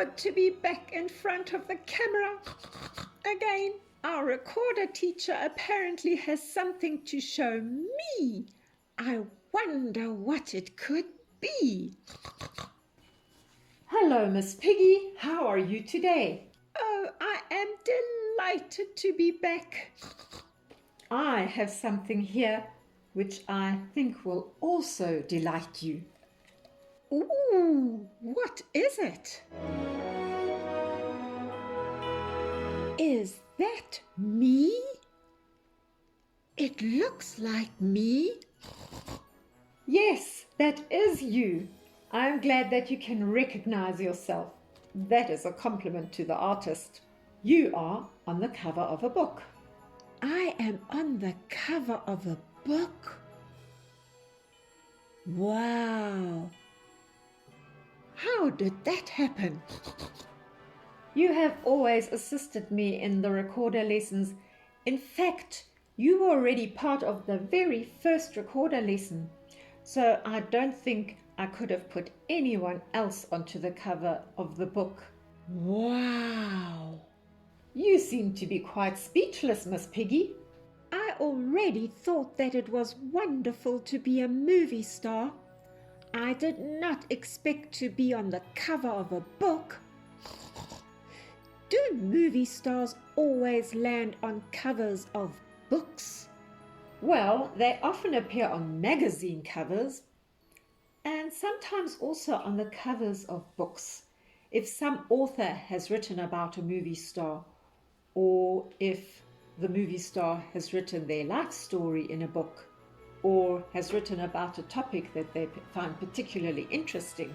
good to be back in front of the camera again. Our recorder teacher apparently has something to show me. I wonder what it could be. Hello, Miss Piggy. How are you today? Oh, I am delighted to be back. I have something here which I think will also delight you. Ooh, what is it? Is that me? It looks like me. Yes, that is you. I'm glad that you can recognize yourself. That is a compliment to the artist. You are on the cover of a book. I am on the cover of a book. Wow! How did that happen? You have always assisted me in the recorder lessons. In fact, you were already part of the very first recorder lesson. So I don't think I could have put anyone else onto the cover of the book. Wow! You seem to be quite speechless, Miss Piggy. I already thought that it was wonderful to be a movie star. I did not expect to be on the cover of a book. Do movie stars always land on covers of books? Well, they often appear on magazine covers and sometimes also on the covers of books. If some author has written about a movie star, or if the movie star has written their life story in a book, or has written about a topic that they find particularly interesting.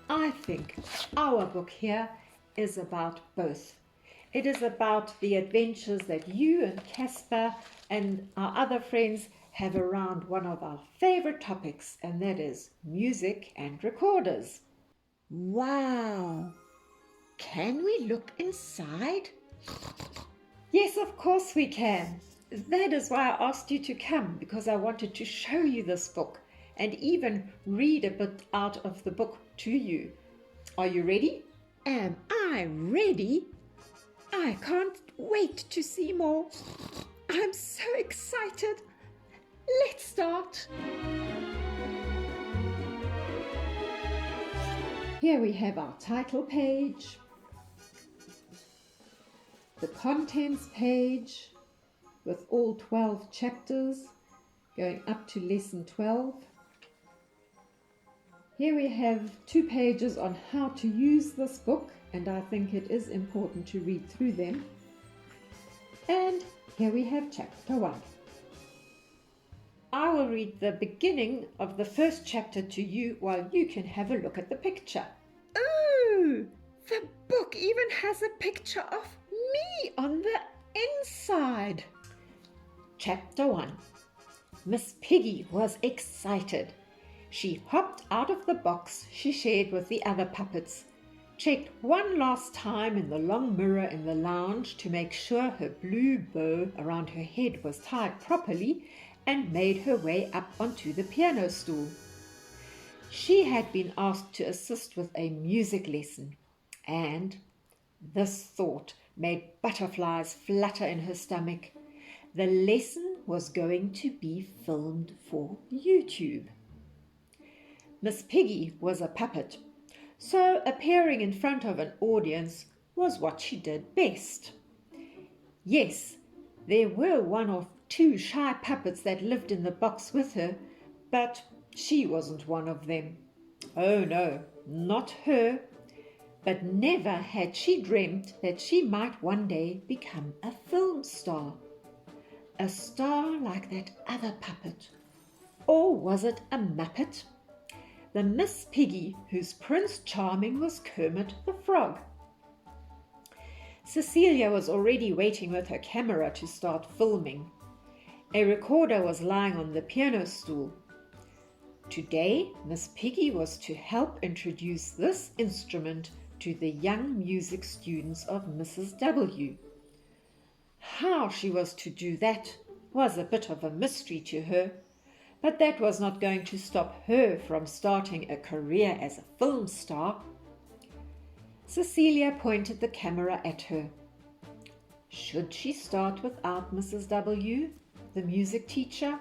I think our book here is about both. It is about the adventures that you and Casper and our other friends have around one of our favorite topics, and that is music and recorders. Wow! Can we look inside? Yes, of course we can. That is why I asked you to come, because I wanted to show you this book and even read a bit out of the book to you. Are you ready? Am I ready? I can't wait to see more. I'm so excited. Let's start. Here we have our title page, the contents page with all 12 chapters going up to lesson 12. Here we have 2 pages on how to use this book, and I think it is important to read through them. And here we have chapter 1. I will read the beginning of the first chapter to you while you can have a look at the picture. Ooh, the book even has a picture of me on the inside. Chapter 1. Miss Piggy was excited. She hopped out of the box she shared with the other puppets, checked one last time in the long mirror in the lounge to make sure her blue bow around her head was tied properly, and made her way up onto the piano stool. She had been asked to assist with a music lesson, and this thought made butterflies flutter in her stomach. The lesson was going to be filmed for YouTube. Miss Piggy was a puppet, so appearing in front of an audience was what she did best. Yes, there were 1 or 2 shy puppets that lived in the box with her, but she wasn't one of them. Oh no, not her. But never had she dreamt that she might one day become a film star. A star like that other puppet. Or was it a Muppet? The Miss Piggy whose Prince Charming was Kermit the Frog. Cecilia was already waiting with her camera to start filming. A recorder was lying on the piano stool. Today, Miss Piggy was to help introduce this instrument to the young music students of Mrs. W. How she was to do that was a bit of a mystery to her, but that was not going to stop her from starting a career as a film star. Cecilia pointed the camera at her. Should she start without Mrs. W., the music teacher?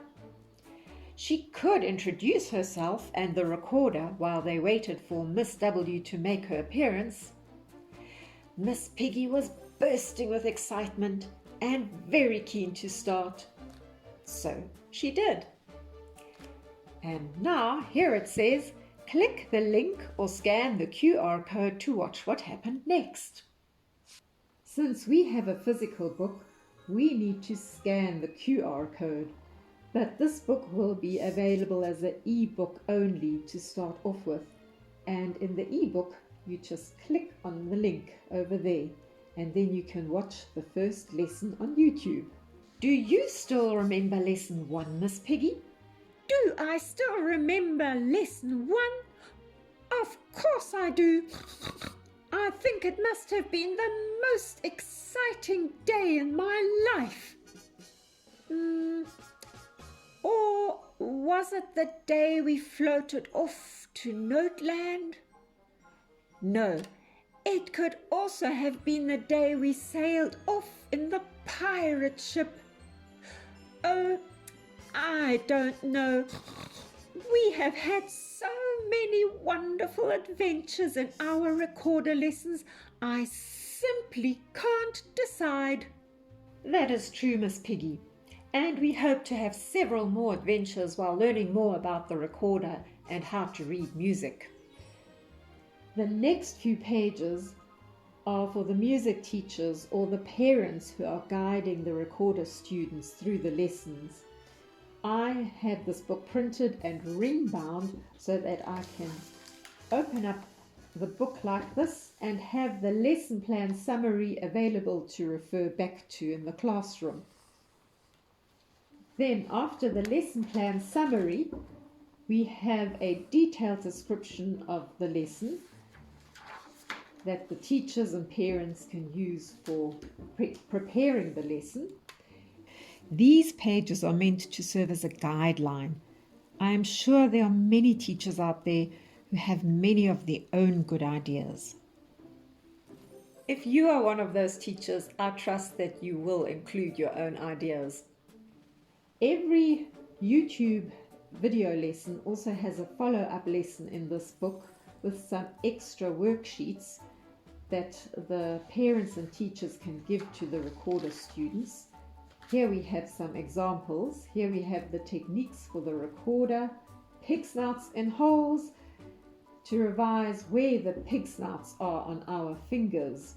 She could introduce herself and the recorder while they waited for Miss W. to make her appearance. Miss Piggy was bursting with excitement and very keen to start. So she did. And now here it says, click the link or scan the QR code to watch what happened next. Since we have a physical book, we need to scan the QR code. But this book will be available as an eBook only to start off with. And in the eBook, you just click on the link over there, and then you can watch the first lesson on YouTube. Do you still remember lesson 1, Miss Piggy? Do I still remember lesson 1? Of course I do. I think it must have been the most exciting day in my life. Or was it the day we floated off to Noteland? No, it could also have been the day we sailed off in the pirate ship. Oh, I don't know. We have had so many wonderful adventures in our recorder lessons, I simply can't decide. That is true, Miss Piggy. And we hope to have several more adventures while learning more about the recorder and how to read music. The next few pages are for the music teachers or the parents who are guiding the recorder students through the lessons. I have this book printed and ring bound so that I can open up the book like this and have the lesson plan summary available to refer back to in the classroom. Then after the lesson plan summary, we have a detailed description of the lesson that the teachers and parents can use for preparing the lesson. These pages are meant to serve as a guideline. I am sure there are many teachers out there who have many of their own good ideas. If you are one of those teachers, I trust that you will include your own ideas. Every YouTube video lesson also has a follow-up lesson in this book with some extra worksheets that the parents and teachers can give to the recorder students. Here we have some examples. Here we have the techniques for the recorder, pig snouts in holes, to revise where the pig snouts are on our fingers,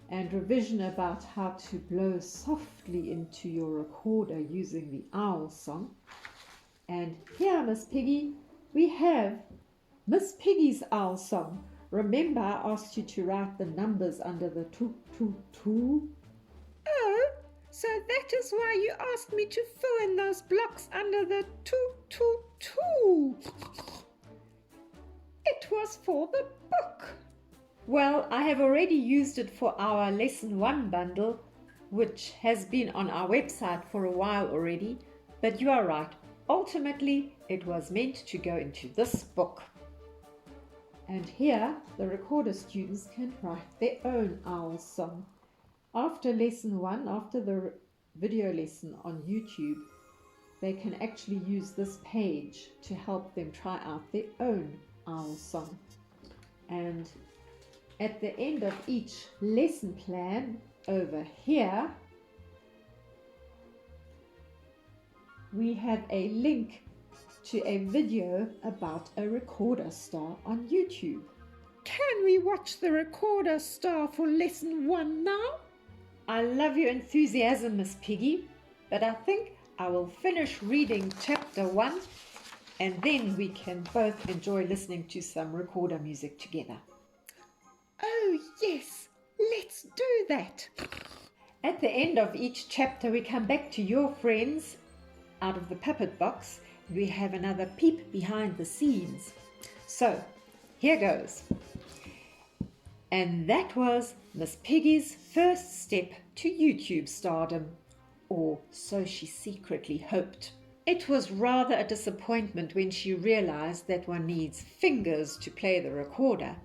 and revision about how to blow softly into your recorder using the owl song. And here, Miss Piggy, we have Miss Piggy's owl song. Remember, I asked you to write the numbers under the toot toot toot. Oh, so that is why you asked me to fill in those blocks under the toot toot toot. It was for the book. Well, I have already used it for our lesson 1 bundle, which has been on our website for a while already, but you are right. Ultimately, it was meant to go into this book. And here, the recorder students can write their own owl song. After lesson 1, after the video lesson on YouTube, they can actually use this page to help them try out their own owl song. And at the end of each lesson plan over here, we have a link to a video about a recorder star on YouTube. Can we watch the recorder star for lesson 1 now? I love your enthusiasm, Miss Piggy, but I think I will finish reading chapter 1 and then we can both enjoy listening to some recorder music together. Oh yes, let's do that. At the end of each chapter, we come back to your friends out of the puppet box. We have another peep behind the scenes. So, here goes. And that was Miss Piggy's first step to YouTube stardom, or so she secretly hoped. It was rather a disappointment when she realized that one needs fingers to play the recorder,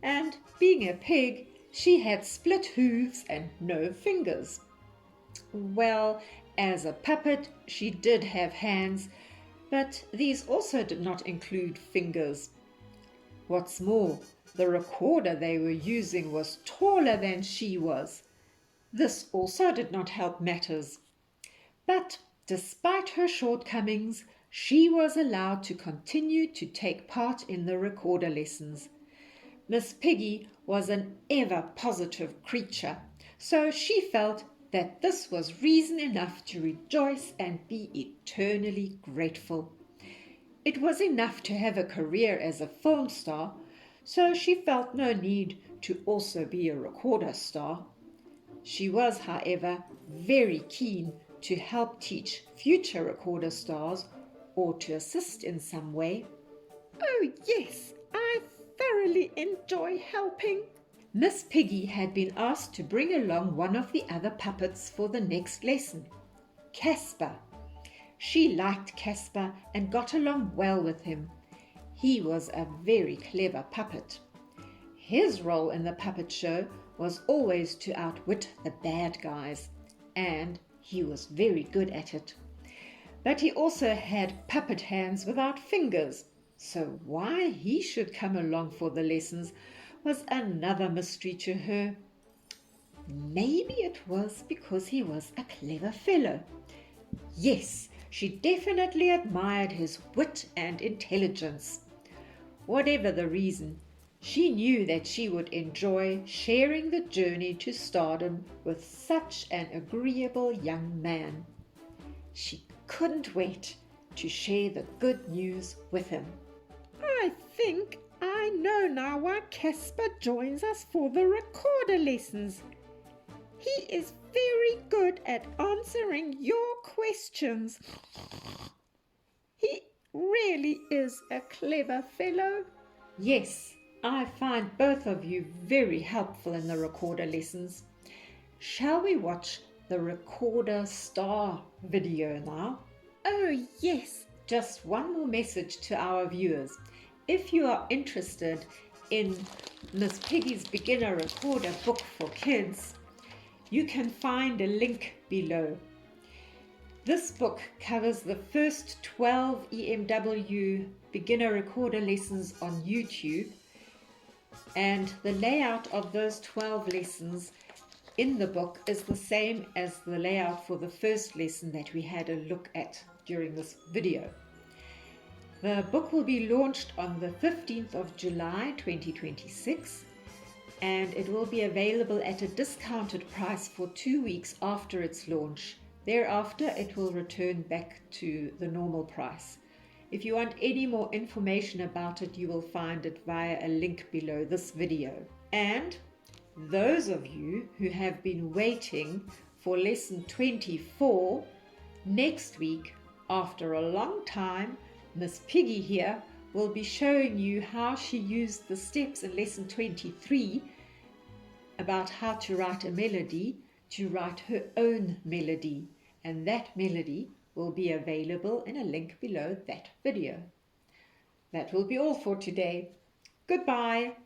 And being a pig, she had split hooves and no fingers. Well, as a puppet, she did have hands, but these also did not include fingers. What's more, the recorder they were using was taller than she was. This also did not help matters. But despite her shortcomings, she was allowed to continue to take part in the recorder lessons. Miss Piggy was an ever positive creature, so she felt that this was reason enough to rejoice and be eternally grateful. It was enough to have a career as a film star, so she felt no need to also be a recorder star. She was, however, very keen to help teach future recorder stars or to assist in some way. Oh, yes, I thoroughly enjoy helping. Miss Piggy had been asked to bring along one of the other puppets for the next lesson, Casper. She liked Casper and got along well with him. He was a very clever puppet. His role in the puppet show was always to outwit the bad guys, and he was very good at it. But he also had puppet hands without fingers, so why he should come along for the lessons was another mystery to her. Maybe it was because he was a clever fellow. Yes, she definitely admired his wit and intelligence. Whatever the reason, she knew that she would enjoy sharing the journey to stardom with such an agreeable young man. She couldn't wait to share the good news with him. I think I know now why Casper joins us for the recorder lessons. He is very good at answering your questions. He really is a clever fellow. Yes, I find both of you very helpful in the recorder lessons. Shall we watch the recorder star video now? Oh, yes. Just one more message to our viewers. If you are interested in Miss Piggy's beginner recorder book for kids, you can find a link below. This book covers the first 12 EMW beginner recorder lessons on YouTube, and the layout of those 12 lessons in the book is the same as the layout for the first lesson that we had a look at during this video. The book will be launched on the 15th of July 2026, and it will be available at a discounted price for 2 weeks after its launch. Thereafter, it will return back to the normal price. If you want any more information about it, you will find it via a link below this video. And those of you who have been waiting for lesson 24, next week, after a long time, Miss Piggy here will be showing you how she used the steps in lesson 23 about how to write a melody to write her own melody, and that melody will be available in a link below that video. That will be all for today. Goodbye.